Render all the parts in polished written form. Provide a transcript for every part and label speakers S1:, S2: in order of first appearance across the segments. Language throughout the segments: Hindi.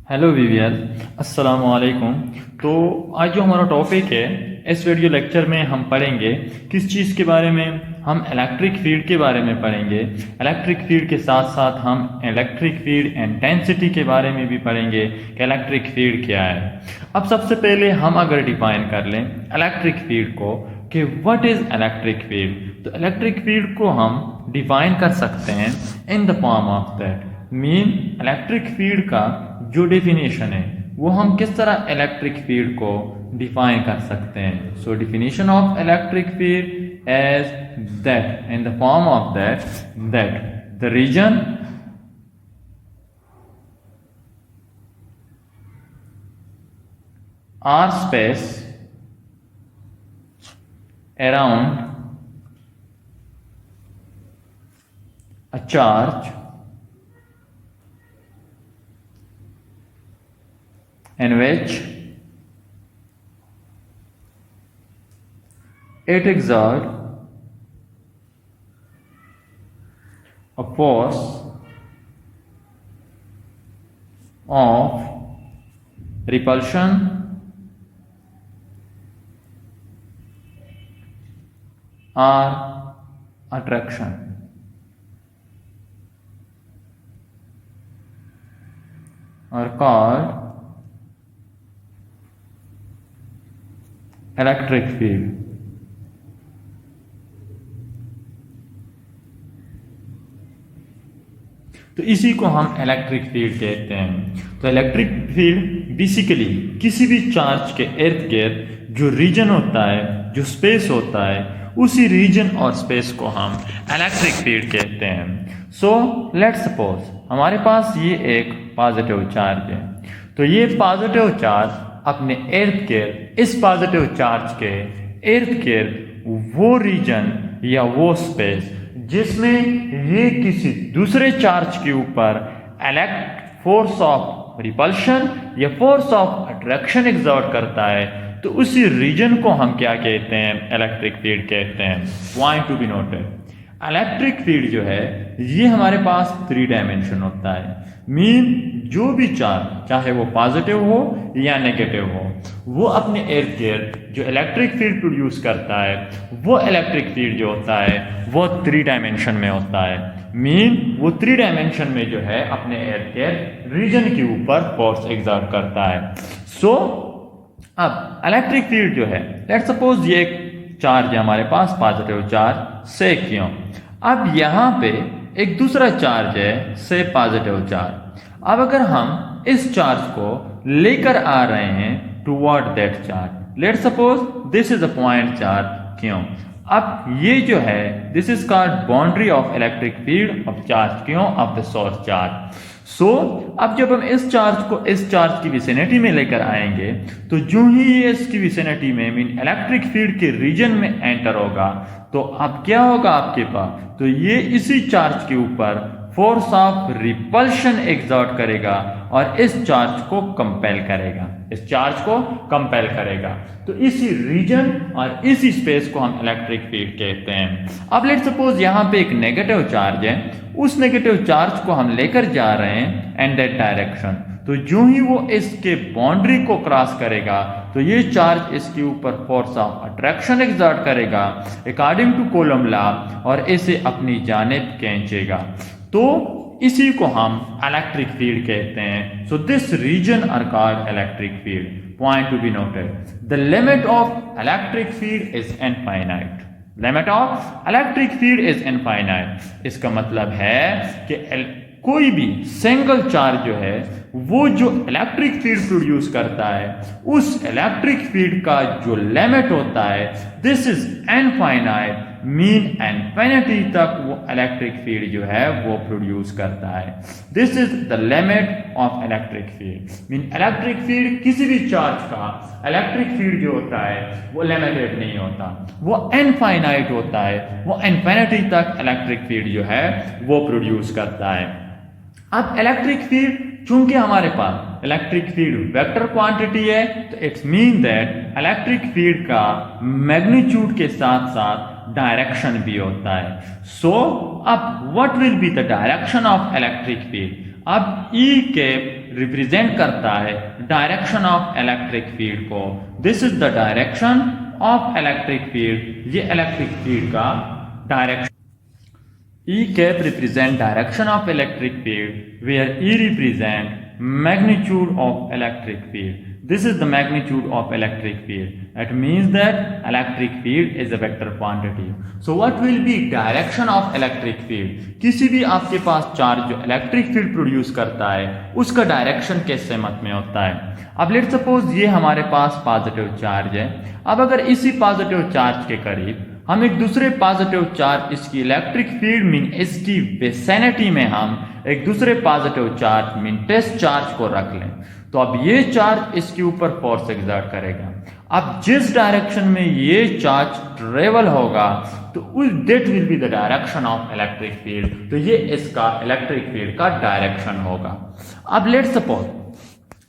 S1: हेलो विवियर, अस्सलाम वालेकुम। तो आज जो हमारा टॉपिक है, इस वीडियो लेक्चर में हम पढ़ेंगे किस चीज़ के बारे में। हम इलेक्ट्रिक फील्ड के बारे में पढ़ेंगे। इलेक्ट्रिक फील्ड के साथ साथ हम इलेक्ट्रिक फील्ड इंटेंसिटी के बारे में भी पढ़ेंगे कि इलेक्ट्रिक फील्ड क्या है। अब सबसे पहले हम अगर डिफाइन कर लें इलेक्ट्रिक फील्ड को कि व्हाट इज़ इलेक्ट्रिक फील्ड, तो इलेक्ट्रिक फील्ड को हम डिफाइन कर सकते हैं इन the form of that mean electric field का जो डेफिनेशन है वो हम किस तरह इलेक्ट्रिक फील्ड को डिफाइन कर सकते हैं। So definition of electric field as that in the form of that the region or space around a charge in which it exerts a force of repulsion or attraction are called electric field. तो इसी को हम इलेक्ट्रिक फील्ड कहते हैं। तो इलेक्ट्रिक फील्ड बेसिकली किसी भी चार्ज के इर्द गिर्द जो रीजन होता है, जो स्पेस होता है, उसी रीजन और स्पेस को हम इलेक्ट्रिक फील्ड कहते हैं। सो लेट्स सपोज हमारे पास ये एक पॉजिटिव चार्ज है। तो ये पॉजिटिव चार्ज अपने इर्द गिर्द, इस पॉजिटिव चार्ज के इर्द गिर्द वो रीजन या वो स्पेस जिसमें ये किसी दूसरे चार्ज के ऊपर फोर्स ऑफ रिपल्शन या फोर्स ऑफ अट्रैक्शन एग्जर्ट करता है, तो उसी रीजन को हम क्या कहते हैं? इलेक्ट्रिक फील्ड कहते हैं। Point to be noted, electric field जो है ये हमारे पास 3 डायमेंशन होता है। मीन जो भी चार्ज, चाहे वो पॉजिटिव हो या नेगेटिव हो, वो अपने इर्द गिर्द जो इलेक्ट्रिक फील्ड प्रोड्यूस करता है, वो इलेक्ट्रिक फील्ड जो होता है वो 3 डायमेंशन में होता है। मीन वो 3 डायमेंशन में जो है अपने इर्द गिर्द रीजन के ऊपर फोर्स एग्जर्ट करता है। सो अब इलेक्ट्रिक फील्ड जो है, लेट्स सपोज ये एक चार्ज है हमारे पास, पॉजिटिव चार्ज से क्यों। अब यहाँ पे एक दूसरा चार्ज है से पॉजिटिव चार्ज। अब अगर हम इस चार्ज को लेकर आ रहे हैं toward that charge, let's suppose this is a point charge क्यों। अब ये जो है this is called boundary of electric field of charge क्यों ऑफ द सोर्स चार्ज। सो अब जब हम इस चार्ज को इस चार्ज की विसिनिटी में लेकर आएंगे, तो जो ही ये इसकी विसिनिटी में मीन इलेक्ट्रिक फील्ड के रीजन में एंटर होगा, तो अब क्या होगा आपके पास? तो ये इसी चार्ज के ऊपर फोर्स ऑफ रिपल्शन एग्जर्ट करेगा और इस चार्ज को कंपेल करेगा, इस चार्ज को कंपेल करेगा। तो इसी रीजन और इसी स्पेस को हम इलेक्ट्रिक फील्ड कहते हैं। अब लेट्स सपोज यहाँ पे एक नेगेटिव चार्ज है, उस नेगेटिव चार्ज को हम लेकर जा रहे हैं एंड दैट डायरेक्शन, तो जो ही वो इसके बाउंड्री को क्रॉस करेगा, तो ये चार्ज इसके ऊपर फोर्स ऑफ अट्रैक्शन एग्जर्ट करेगा अकॉर्डिंग टू कूलम लॉ और इसे अपनी जानिब खींचेगा। तो इसी को हम इलेक्ट्रिक फील्ड कहते हैं। So this region are called electric field. Point to be noted, the limit of electric field is infinite. Limit of electric field is infinite. इसका मतलब है कि कोई भी सिंगल चार्ज जो है वो जो इलेक्ट्रिक फील्ड प्रोड्यूस करता है, उस इलेक्ट्रिक फील्ड का जो लिमिट होता है this is infinite, mean infinity तक वो इलेक्ट्रिक फील्ड जो है वो प्रोड्यूस करता है। This is the limit of electric field. Mean electric field किसी भी चार्ज का इलेक्ट्रिक फील्ड जो होता है वो लिमिटेड नहीं होता, वो इनफाइनाइट होता है, वो इनफिनिटी तक इलेक्ट्रिक फील्ड जो है वो प्रोड्यूस करता है। अब इलेक्ट्रिक फील्ड चूंकि हमारे पास इलेक्ट्रिक फील्ड वेक्टर क्वांटिटी है, तो it's mean that electric field का मैग्नीट्यूड के साथ साथ डायरेक्शन भी होता है। सो अब what will be the direction of electric field? अब ई के रिप्रेजेंट करता है डायरेक्शन ऑफ इलेक्ट्रिक फील्ड को। This is the direction of electric field, ये इलेक्ट्रिक फील्ड का direction. E cap represent direction of electric field, where E represent magnitude of electric field. This is the magnitude of electric field. That means that electric field is a vector quantity. So what will be direction of electric field? किसी भी आपके पास चार्ज जो इलेक्ट्रिक फील्ड प्रोड्यूस करता है उसका डायरेक्शन किससे मत में होता है। अब लेट सपोज ये हमारे पास पॉजिटिव चार्ज है। अब अगर इसी पॉजिटिव चार्ज के करीब हम एक दूसरे पॉजिटिव चार्ज, इसकी इलेक्ट्रिक फील्ड मीन इसकी विसिनिटी में हम एक दूसरे positive charge mean test charge को रख लें, तो अब ये चार्ज इसके ऊपर फोर्स एक्सर्ट करेगा। अब जिस डायरेक्शन में ये चार्ज ट्रेवल होगा तो उस that will be the direction of electric field, तो ये इसका इलेक्ट्रिक फील्ड का डायरेक्शन होगा। अब लेट सपोज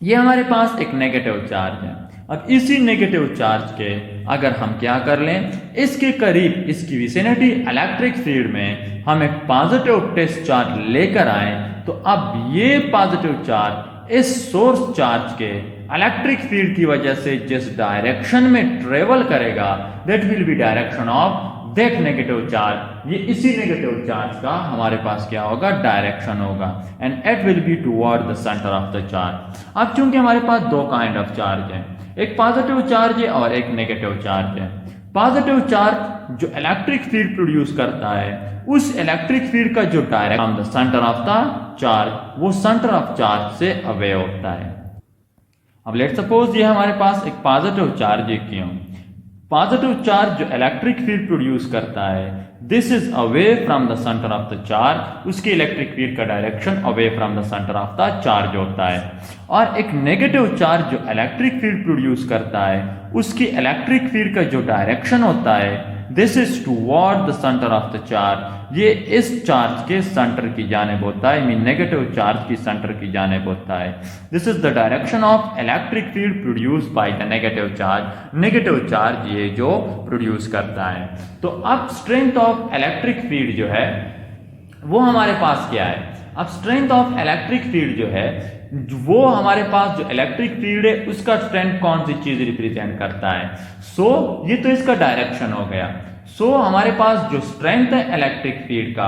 S1: ये हमारे पास एक नेगेटिव चार्ज है। अब इसी नेगेटिव चार्ज के अगर हम क्या कर लें, इसके करीब इसकी विसिनिटी इलेक्ट्रिक फील्ड में हम एक पॉजिटिव टेस्ट चार्ज लेकर आए, तो अब ये पॉजिटिव चार्ज इस सोर्स चार्ज के इलेक्ट्रिक फील्ड की वजह से जिस डायरेक्शन में ट्रेवल करेगा that will B direction of that negative charge. ये इसी नेगेटिव चार्ज का हमारे पास क्या होगा, डायरेक्शन होगा, and it will be toward the centre of the charge. अब चूंकि हमारे पास दो काइंड ऑफ चार्ज है, एक पॉजिटिव चार्ज है और एक नेगेटिव चार्ज है। पॉजिटिव चार्ज जो इलेक्ट्रिक फील्ड प्रोड्यूस करता है उस इलेक्ट्रिक फील्ड का जो direction from the centre of the charge वो सेंटर ऑफ चार्ज से अवे होता है। अब लेट सपोज ये हमारे पास एक पॉजिटिव चार्ज है, क्यों पॉजिटिव चार्ज जो इलेक्ट्रिक फील्ड प्रोड्यूस करता है this is away from the centre of the charge, उसके इलेक्ट्रिक फील्ड का direction away from the centre of the charge होता है। और एक नेगेटिव चार्ज जो इलेक्ट्रिक फील्ड प्रोड्यूस करता है उसकी इलेक्ट्रिक फील्ड का जो डायरेक्शन होता है this is toward the centre of the charge, ये इस चार्ज के सेंटर की जानिब होता है, मीन नेगेटिव चार्ज की सेंटर की जानिब होता है। This is the direction of electric field produce by the negative charge, negative charge ये जो प्रोड्यूस करता है। तो अब स्ट्रेंथ ऑफ इलेक्ट्रिक फील्ड जो है वो हमारे पास क्या है, अब स्ट्रेंथ ऑफ इलेक्ट्रिक फील्ड जो है वो हमारे पास जो इलेक्ट्रिक फील्ड है उसका स्ट्रेंथ कौन सी चीज रिप्रेजेंट करता है, सो ये तो इसका डायरेक्शन हो गया। सो हमारे पास जो स्ट्रेंथ है इलेक्ट्रिक फील्ड का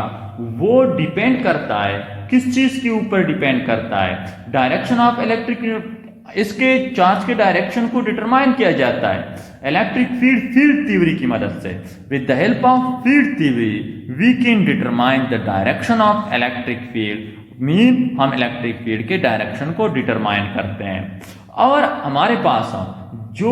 S1: वो डिपेंड करता है किस चीज के ऊपर डिपेंड करता है, डायरेक्शन ऑफ इलेक्ट्रिक, इसके चार्ज के डायरेक्शन को डिटरमाइन किया जाता है इलेक्ट्रिक फील्ड थ्योरी की मदद से। With the help of field theory we can determine the direction of electric field, mean हम इलेक्ट्रिक फील्ड के डायरेक्शन को डिटरमाइन करते हैं। और हमारे पास जो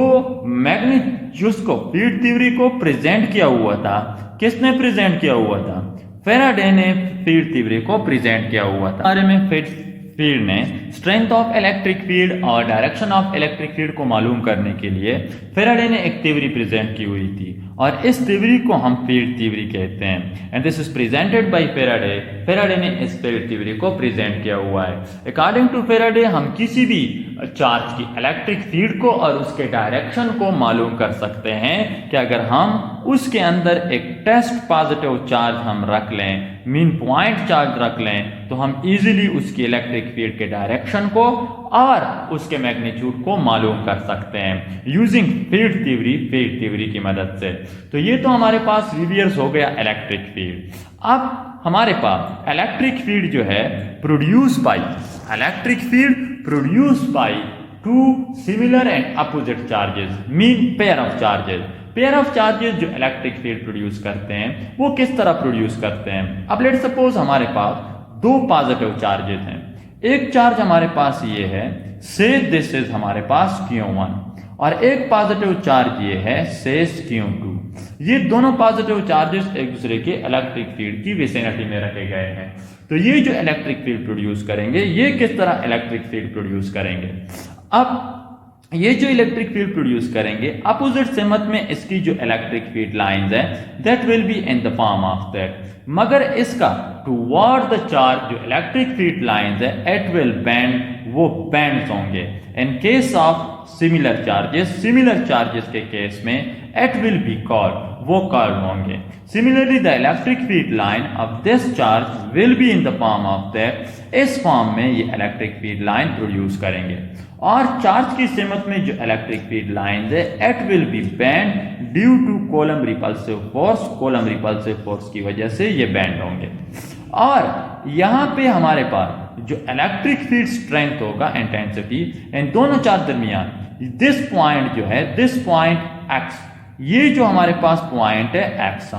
S1: जिसको फील्ड थ्योरी को प्रेजेंट किया हुआ था, किसने प्रेजेंट किया हुआ था, फैराडे ने फील्ड थ्योरी को प्रेजेंट किया हुआ था। बारे में फील्ड ने स्ट्रेंथ ऑफ इलेक्ट्रिक फील्ड और डायरेक्शन ऑफ इलेक्ट्रिक फील्ड को मालूम करने के लिए फैराडे ने एक थ्योरी प्रेजेंट की हुई थी और इस थ्योरी को हम फील्ड थ्योरी कहते हैं, and this is presented by Faraday. Faraday ने इस फील्ड थ्योरी को प्रेजेंट किया हुआ है। अकॉर्डिंग टू फैराडे हम किसी भी चार्ज की इलेक्ट्रिक फील्ड को और उसके डायरेक्शन को मालूम कर सकते हैं कि अगर हम उसके अंदर एक टेस्ट पॉजिटिव चार्ज हम रख लें, मीन पॉइंट चार्ज रख लें, तो हम इजीली उसकी इलेक्ट्रिक फील्ड के डायरेक्शन को और उसके मैग्नीट्यूड को मालूम कर सकते हैं यूजिंग फील्ड थ्योरी की मदद से। तो ये तो हमारे पास रिवर्स हो गया इलेक्ट्रिक फील्ड। अब हमारे पास इलेक्ट्रिक फील्ड जो है produce by two similar and opposite charges, mean pair of charges जो इलेक्ट्रिक फील्ड प्रोड्यूस करते हैं वो किस तरह प्रोड्यूस करते हैं। अब लेट सपोज हमारे पास दो पॉजिटिव चार्जेस हैं, एक चार्ज हमारे पास ये है से दिस इज हमारे पास Q1 और एक पॉजिटिव चार्ज ये है से Q2। ये दोनों पॉजिटिव चार्जेस एक दूसरे के इलेक्ट्रिक फील्ड की विसिनिटी में रखे गए हैं। तो ये जो इलेक्ट्रिक फील्ड प्रोड्यूस करेंगे ये किस तरह इलेक्ट्रिक फील्ड प्रोड्यूस करेंगे। अब ये जो इलेक्ट्रिक फील्ड प्रोड्यूस करेंगे अपोजिट सेमत में इसकी जो इलेक्ट्रिक फील्ड लाइंस है that will be in the form of that, मगर इसका टुवर्ड द चार्ज, जो इलेक्ट्रिक फील्ड लाइंस है एट विल बेंड, वो बेंड्स होंगे। In case of similar charges के केस में एट विल बी कर्व, वो कर्व होंगे। Similarly the electric field line of this charge will be in the form of that, इस फॉर्म में ये इलेक्ट्रिक फील्ड लाइन प्रोड्यूस करेंगे। और चार्ज की सिमत में जो इलेक्ट्रिक फील्ड लाइंस है it will be bend due to Coulomb repulsive force की वजह से ये बेंड होंगे। और यहाँ पे हमारे पास जो इलेक्ट्रिक फील्ड स्ट्रेंथ होगा, इंटेंसिटी, इन दोनों चार्ज दरमियान दिस पॉइंट जो है, दिस पॉइंट एक्स, ये जो हमारे पास पॉइंट है एक्स,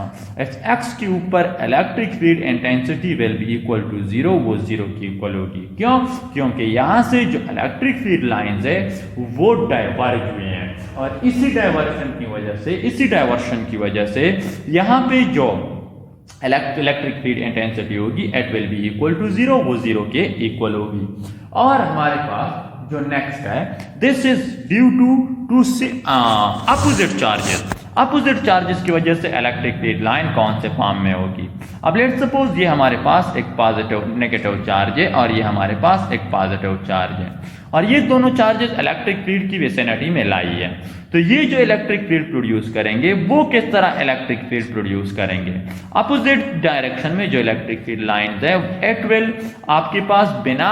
S1: एक्स के ऊपर electric field intensity will be equal to 0, वो 0 की इक्वल होगी। क्यों? क्योंकि यहां से जो इलेक्ट्रिक फील्ड लाइंस है वो डाइवर्ज हुए हैं, और इसी डाइवर्शन की वजह से यहां पे जो इलेक्ट्रिक फील्ड इंटेंसिटी होगी at will be equal to 0, वो 0 के इक्वल होगी। और हमारे पास जो नेक्स्ट है, this is due to opposite charges की वजह से इलेक्ट्रिक फील्ड लाइन कौन से फॉर्म में होगी। अब लेट्स सपोज ये हमारे पास एक नेगेटिव चार्ज है और ये हमारे पास एक पॉजिटिव चार्ज है, और ये दोनों चार्जेस इलेक्ट्रिक फील्ड की विसिनिटी में लाई है। तो ये जो इलेक्ट्रिक फील्ड प्रोड्यूस करेंगे वो किस तरह इलेक्ट्रिक फील्ड प्रोड्यूस करेंगे, अपोजिट डायरेक्शन में जो इलेक्ट्रिक फील्ड लाइंस है एट विल आपके पास बिना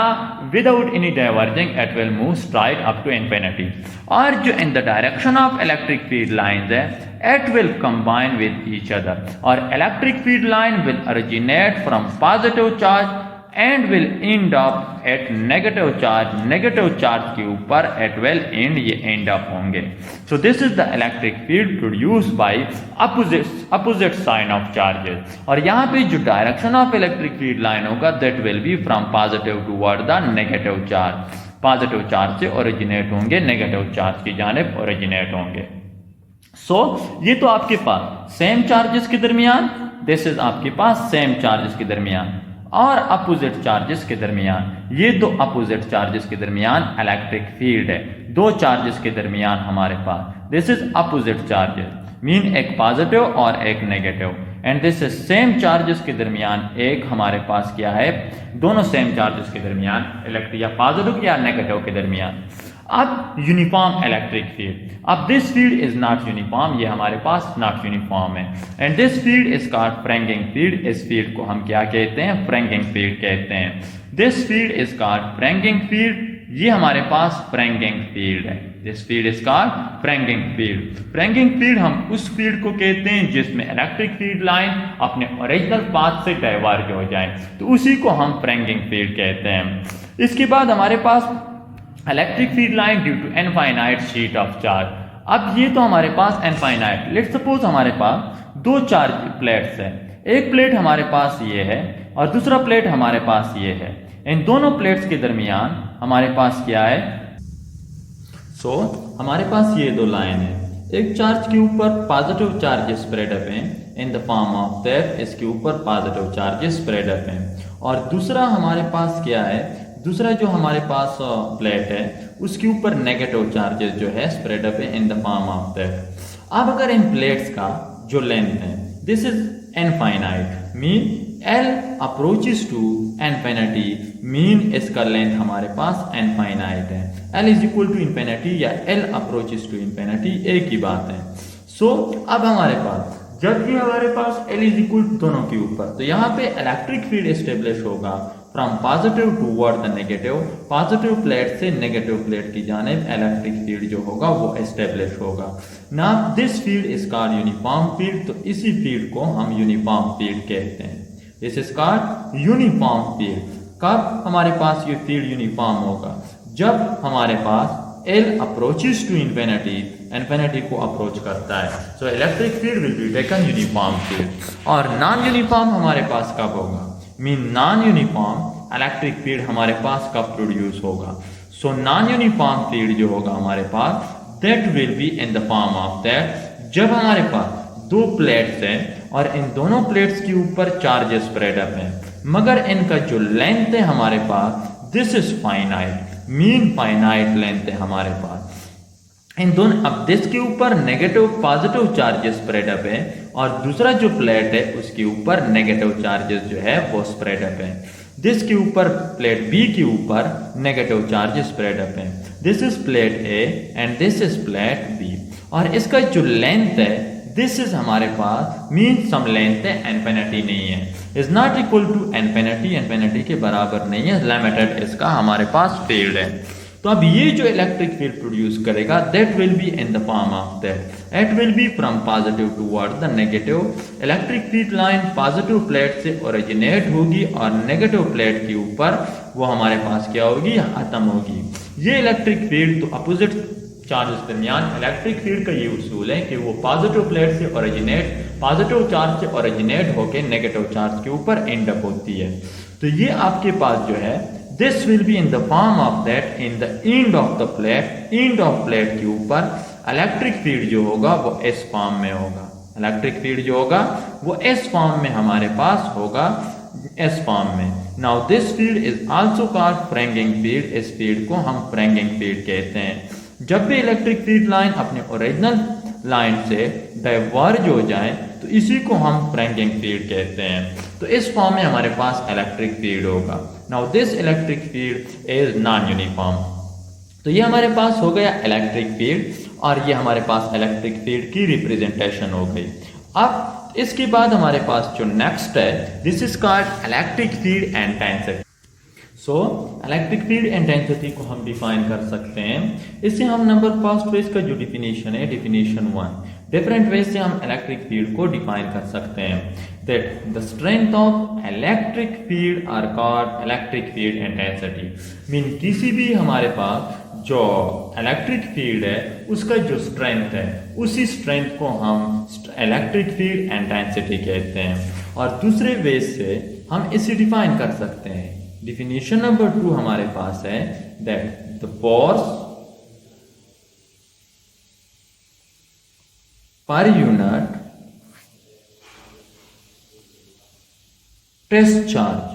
S1: without any diverging it will move straight up to infinity, और जो in the direction of electric field lines है it will combine with each other, और electric field line will originate from positive charge and will end up at negative charge के ऊपर एट विल एंड, ये एंड अप होंगे। So this is the electric field produce by opposite sign of charges, और यहाँ पे जो direction of electric field line होगा that will be from positive toward the negative charge, positive charge से ओरिजिनेट होंगे, नेगेटिव चार्ज की जानिब ओरिजिनेट होंगे। सो ये तो आपके पास सेम चार्जेस के दरमियान, दिस इज आपके पास सेम चार्जेस के दरमियान और अपोजिट चार्जेस के दरमियान, ये दो अपोजिट चार्जेस के दरमियान इलेक्ट्रिक फील्ड है, दो चार्जेस के दरमियान हमारे पास, this is opposite charges, mean एक पॉजिटिव और एक negative, and this is same charges के दरमियान एक हमारे पास क्या है, दोनों सेम चार्जेस के दरमियान इलेक्ट्रिक या पॉजिटिव या नेगेटिव के दरमियान। अब यूनिफॉर्म इलेक्ट्रिक फील्ड, अब this field is not uniform, ये हमारे पास नॉट यूनिफॉर्म है, and this field is called franking field, इस फील्ड को हम क्या कहते हैं, फ्रैंकिंग फील्ड कहते हैं। This field is called franking field, ये हमारे पास फ्रैंकिंग फील्ड है, this field is called franking field. Franking field हम उस फील्ड को कहते हैं जिसमें इलेक्ट्रिक फील्ड लाइन अपने ओरिजिनल पाथ से डाइवर्ज हो जाए, तो उसी को हम फ्रैंकिंग फील्ड कहते हैं। इसके बाद हमारे पास electric field line due to infinite sheet of charge, अब ये तो हमारे पास इनफाइनाइट, लेट्स सपोज हमारे पास दो चार्ज प्लेट्स हैं, एक प्लेट हमारे पास ये है और दूसरा प्लेट हमारे पास ये है, इन दोनों प्लेट्स के दरमियान हमारे पास क्या है, सो हमारे पास ये दो लाइन है, एक चार्ज के ऊपर पॉजिटिव चार्जेस स्प्रेड अप हैं इन द फॉर्म ऑफ दैट, इसके ऊपर पॉजिटिव चार्जेस स्प्रेड अप हैं, और दूसरा हमारे पास क्या है, दूसरा जो हमारे पास प्लेट है उसके ऊपर नेगेटिव चार्जेस जो है स्प्रेड अप है in the form of that. अब अगर इन प्लेट्स का जो लेंथ है this is infinite, mean L approaches to infinity, mean इसका लेंथ हमारे पास इनफाइनाइट है, L is equal to infinity या एल अप्रोचेस टू इनफिनिटी एक ही बात है। सो अब हमारे पास जबकि हमारे पास एल इज इक्वल दोनों के ऊपर, तो यहाँ पे इलेक्ट्रिक फील्ड एस्टेब्लिश होगा from positive toward the negative, positive plate से नेगेटिव प्लेट की जानिब इलेक्ट्रिक फील्ड जो होगा वो एस्टेब्लिश होगा। Now this field is called uniform field, तो इसी फील्ड को हम यूनिफॉर्म फील्ड कहते हैं, this is called uniform field. कब हमारे पास ये फील्ड यूनिफॉर्म होगा, जब हमारे पास L approaches to infinity, infinity को अप्रोच करता है, so electric field will be taken uniform field. और नॉन यूनिफॉर्म हमारे पास कब होगा, mean non uniform electric field हमारे पास कब प्रोड्यूस होगा, सो नॉन यूनिफॉर्म फील्ड जो होगा हमारे पास that will be in the form of that, जब हमारे पास दो प्लेट्स हैं और इन दोनों प्लेट्स के ऊपर चार्जेस स्प्रेड अप हैं, मगर इनका जो लेंथ है हमारे पास this is finite, mean finite length है हमारे पास, इन दोनों, अब दिस के ऊपर negative positive charges spread up है और दूसरा जो प्लेट है उसके ऊपर नेगेटिव चार्जेस जो है वो स्प्रेड अप है। दिस के ऊपर प्लेट बी के ऊपर नेगेटिव चार्जेस स्प्रेड अप है। This is plate A and this is plate B और इसका जो लेंथ है दिस इज हमारे पास मीन सम लेंथ है, इनफिनिटी नहीं है, is not equal to infinity, infinity के बराबर नहीं है, लिमिटेड इसका हमारे पास फील्ड है। तो अब ये जो इलेक्ट्रिक फील्ड प्रोड्यूस करेगा that will be in the form of that, it will be from positive toward the negative. Electric field line positive plate से ओरिजिनेट होगी और नेगेटिव प्लेट के ऊपर वो हमारे पास क्या होगी, खत्म होगी। ये इलेक्ट्रिक फील्ड तो अपोजिट चार्जेस दरमियान इलेक्ट्रिक फील्ड का ये उसूल है कि वो पॉजिटिव प्लेट से ओरिजिनेट, पॉजिटिव चार्ज से ओरिजिनेट होकर नेगेटिव चार्ज के ऊपर एंड अप होती है। तो ये आपके पास जो है this will be in the form of that in the end of the plate, end of plate के ऊपर इलेक्ट्रिक फील्ड जो होगा वो इस फॉर्म में होगा, इलेक्ट्रिक फील्ड जो होगा वो इस फॉर्म में हमारे पास होगा, इस फॉर्म में। Now this field is also called franking field, इस फील्ड को हम फ्रैंकिंग फील्ड कहते हैं। जब भी इलेक्ट्रिक फील्ड लाइन अपने ओरिजिनल लाइन से डाइवर्ज हो जाए तो इसी को हम फ्रैंकिंग फील्ड कहते हैं। तो इस फॉर्म में हमारे पास इलेक्ट्रिक फील्ड होगा। Now this electric field is non uniform. तो ये हमारे पास हो गया इलेक्ट्रिक फील्ड और ये हमारे पास इलेक्ट्रिक फील्ड की रिप्रेजेंटेशन हो गई। अब इसके बाद हमारे पास जो नेक्स्ट है this is called electric field intensity. So electric field intensity को हम डिफाइन कर सकते हैं। इससे हम नंबर फर्स्ट वेज का जो डिफिनेशन है, डिफिनेशन 1, डिफरेंट वेज से हम इलेक्ट्रिक फील्ड को डिफाइन कर सकते हैं। That the strength of electric field are called electric field intensity. Mean किसी भी हमारे पास जो इलेक्ट्रिक फील्ड है उसका जो स्ट्रेंथ है उसी स्ट्रेंथ को हम इलेक्ट्रिक फील्ड इंटेंसिटी कहते हैं। और दूसरे वेज से हम इसे डिफाइन कर सकते हैं। डिफिनेशन नंबर 2 हमारे पास है that the force per unit test charge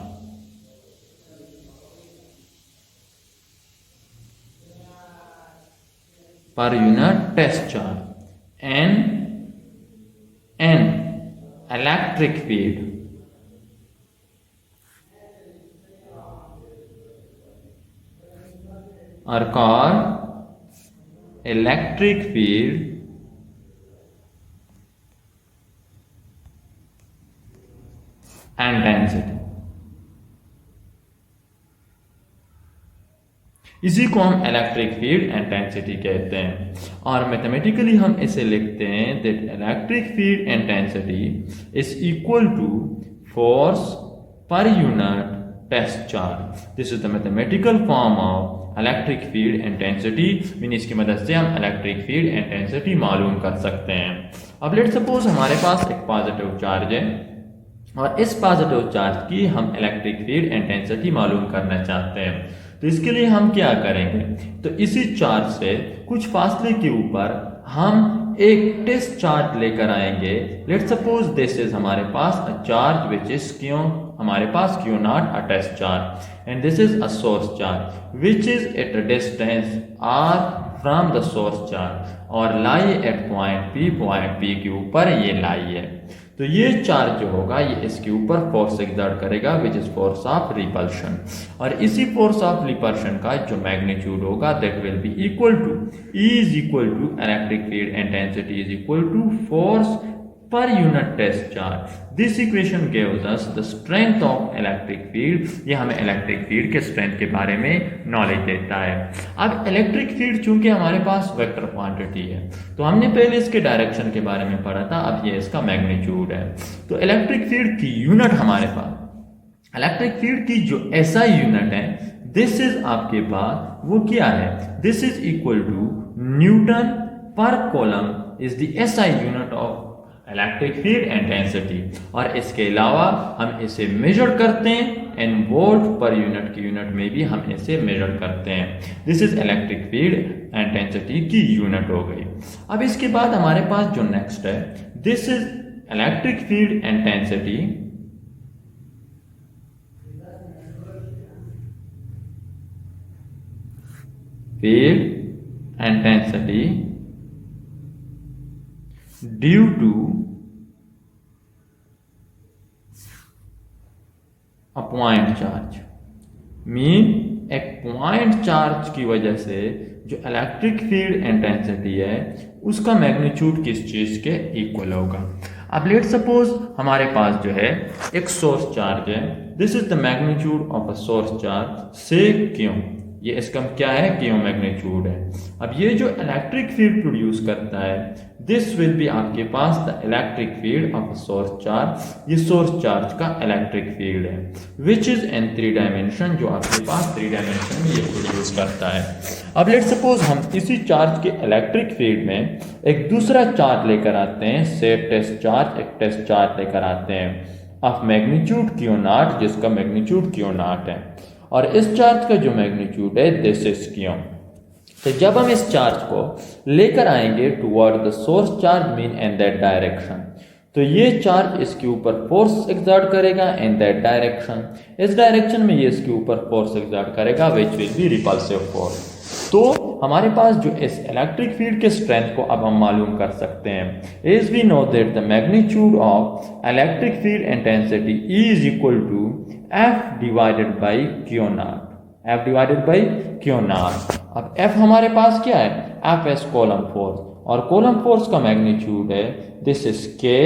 S1: per unit test charge an electric field are called electric field intensity। इसी को हम इलेक्ट्रिक फील्ड इंटेंसिटी कहते हैं और मैथमेटिकली हम इसे लिखते हैं that electric field intensity is equal to force per unit test charge. This is the mathematical form of electric field intensity. Mean इसकी मदद से हम इलेक्ट्रिक फील्ड इंटेंसिटी मालूम कर सकते हैं। अब लेट सपोज हमारे पास एक पॉजिटिव चार्ज है और इस पॉजिटिव चार्ज की हम इलेक्ट्रिक फील्ड इंटेंसिटी मालूम करना चाहते हैं। तो इसके लिए हम क्या करेंगे, तो इसी चार्ज से कुछ फासले के ऊपर हम एक टेस्ट चार्ज लेकर आएंगे। लेट सपोज दिस इज हमारे पास अ चार्ज विच इज क्यों हमारे पास Q naught a test charge and this is a source charge which is at a distance R from the source charge और लाई एट पॉइंट पी के ऊपर ये लाई है। तो ये चार्ज जो होगा ये इसके ऊपर फोर्स एक्सर्ट करेगा which is force of repulsion और इसी फोर्स ऑफ रिपल्शन का जो मैग्नीट्यूड होगा that will be equal to E is equal to electric field intensity is equal to force per unit test charge। This equation gives us the strength of electric field। ये हमें इलेक्ट्रिक फील्ड के स्ट्रेंथ के बारे में नॉलेज देता है। अब इलेक्ट्रिक फील्ड चूंकि हमारे पास वेक्टर क्वांटिटी है तो हमने पहले इसके डायरेक्शन के बारे में पढ़ा था, अब ये इसका मैग्नीट्यूड है। तो इलेक्ट्रिक फील्ड की यूनिट हमारे पास, इलेक्ट्रिक फील्ड की जो SI यूनिट है दिस इज आपके पास वो क्या है, this is equal to Newton per coulomb is the SI unit of electric field intensity. और इसके अलावा हम इसे मेजर करते हैं इन वोल्ट पर यूनिट की यूनिट में भी हम इसे मेजर करते हैं। This is electric field intensity की यूनिट हो गई। अब इसके बाद हमारे पास जो नेक्स्ट है this is electric field intensity field intensity due to a point charge. Mean एक पॉइंट चार्ज की वजह से जो इलेक्ट्रिक फील्ड इंटेंसिटी है उसका मैग्नीट्यूड किस चीज के इक्वल होगा। अब लेट सपोज हमारे पास जो है एक सोर्स चार्ज है, this is the magnitude of a source charge से क्यों, ये इसका क्या है, क्यों मैग्नीट्यूड है। अब ये जो इलेक्ट्रिक फील्ड प्रोड्यूस करता है दिस विल बी आपके पास the electric field of a source charge, ये सोर्स चार्ज का इलेक्ट्रिक फील्ड है विच इज इन 3 डायमेंशन, जो आपके पास 3 डायमेंशन में ये प्रोड्यूस करता है। अब लेट सपोज हम इसी चार्ज के इलेक्ट्रिक फील्ड में एक दूसरा चार्ज लेकर आते हैं, से टेस्ट चार्ज, एक टेस्ट चार्ज लेकर आते हैं ऑफ मैग्नीट्यूड क्यू नॉट, जिसका मैग्नीट्यूड क्यू नॉट है, और इस चार्ज का जो मैग्नीट्यूड है दिस इज क्यू। तो जब हम इस चार्ज को लेकर आएंगे toward the source charge mean in that direction, तो ये चार्ज इसके ऊपर फोर्स एक्सर्ट करेगा इन दैट डायरेक्शन, इस डायरेक्शन में ये इसके ऊपर फोर्स एक्सर्ट करेगा which will be repulsive force. तो हमारे पास जो इस इलेक्ट्रिक फील्ड के स्ट्रेंथ को अब हम मालूम कर सकते हैं, as we know that the magnitude of electric field intensity is equal to F divided by Q naught, F divided by Q naught. अब एफ हमारे पास क्या है, एफ एस कॉलम फोर्स, और कॉलम फोर्स का मैग्नीट्यूड है this is K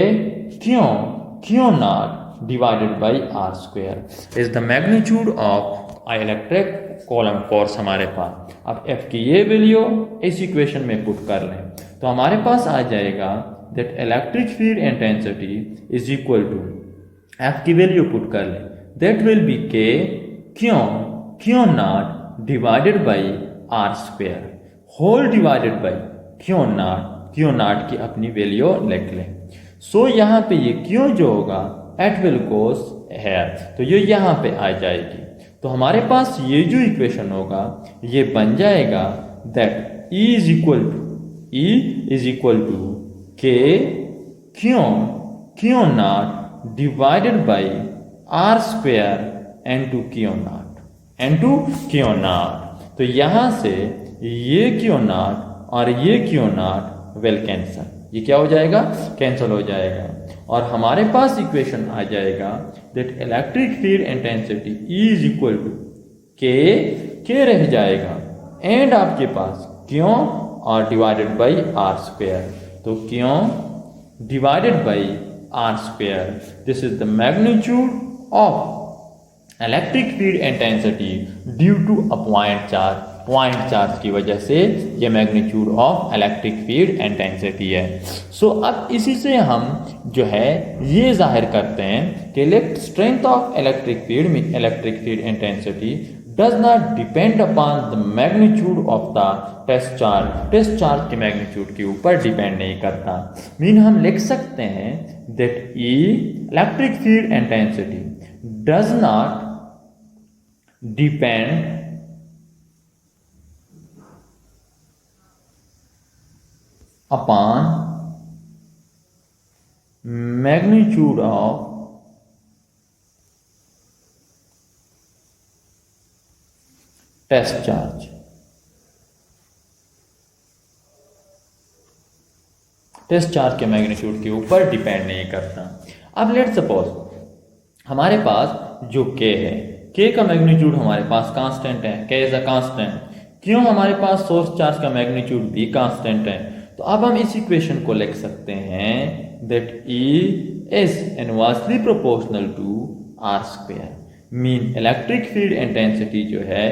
S1: Q naught divided by R square is the magnitude of electric Coulomb force हमारे पास। अब एफ की ये वैल्यू इस इक्वेशन में पुट कर लें तो हमारे पास आ जाएगा that electric field intensity is equal to, F की वैल्यू पुट कर लें, that will be K Q naught divided by R square whole divided by Q naught की अपनी वैल्यू लिख लें। सो यहाँ पे ये क्यों जो होगा एट विल गोस हेयर, तो ये यहाँ पे आ जाएगी। तो हमारे पास ये जो इक्वेशन होगा ये बन जाएगा that E is equal to K Q naught divided by R square into Q naught. तो यहाँ से ये क्यू नॉट और ये क्यू नॉट विल कैंसल, ये क्या हो जाएगा, कैंसिल हो जाएगा, और हमारे पास इक्वेशन आ जाएगा that electric field intensity is equal to K रह जाएगा एंड आपके पास क्यों और डिवाइडेड बाई आर स्क्वायर, तो Q divided by R square, this is the magnitude of electric field intensity due to a point charge की वजह से ये magnitude of electric field intensity है। सो अब इसी से हम जो है ये जाहिर करते हैं कि strength of electric field intensity does not depend upon the magnitude of the test charge के मैग्नीट्यूड के ऊपर डिपेंड नहीं करता। मीन हम लिख सकते हैं that E electric field intensity does not depend upon magnitude of test charge. Test charge के मैग्नीट्यूड के ऊपर डिपेंड नहीं करता। अब लेट सपोज हमारे पास जो के है, के का मैग्नीट्यूड हमारे पास कांस्टेंट है, के इज अ कांस्टेंट, क्यों हमारे पास सोर्स चार्ज का मैग्नीट्यूड भी कांस्टेंट है। तो अब हम इस इक्वेशन को लिख सकते हैं that E is inversely proportional to R square, mean electric field intensity जो है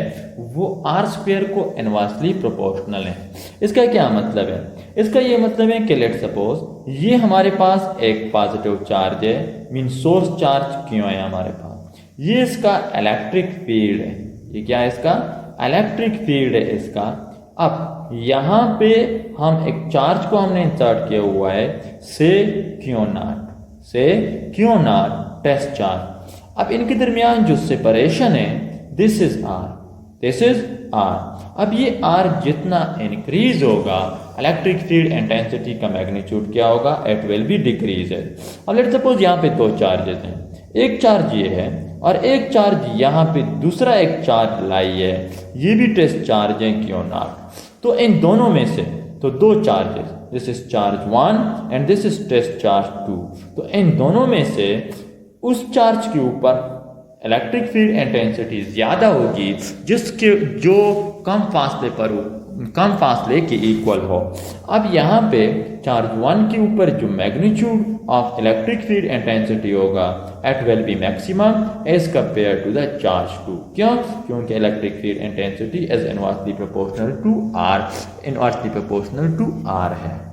S1: वो आर स्क्वायर को इनवर्सली प्रोपोर्शनल है। इसका क्या मतलब है, इसका ये मतलब है कि लेट सपोज ये हमारे पास एक पॉजिटिव चार्ज है, मीन सोर्स चार्ज क्यों है हमारे पास, ये इसका इलेक्ट्रिक फील्ड है, ये क्या है इसका इलेक्ट्रिक फील्ड है इसका। अब यहाँ पे हम एक चार्ज को हमने इंसर्ट किया हुआ है से क्यू नॉट टेस्ट चार्ज। अब इनके दरमियान जो सेपरेशन है दिस इज आर। अब ये आर जितना इंक्रीज होगा इलेक्ट्रिक फील्ड इंटेंसिटी का मैग्नीट्यूड क्या होगा, इट विल बी डिक्रीज। अब लेट्स सपोज यहाँ पे दो चार्जेस हैं, एक चार्ज ये है और एक चार्ज यहाँ पे दूसरा एक चार्ज लाई है, ये भी टेस्ट चार्ज है क्यू नॉट। तो इन दोनों में से तो दो charges, this is charge 1 and this is test charge 2। तो इन दोनों में से उस चार्ज के ऊपर इलेक्ट्रिक फील्ड इंटेंसिटी ज़्यादा होगी जिसके जो कम फासले के इक्वल हो। अब यहाँ पे चार्ज 1 के ऊपर जो magnitude of electric field intensity होगा it will be maximum as compare to the charge 2। क्यों? क्योंकि electric field intensity is inversely proportional to R है।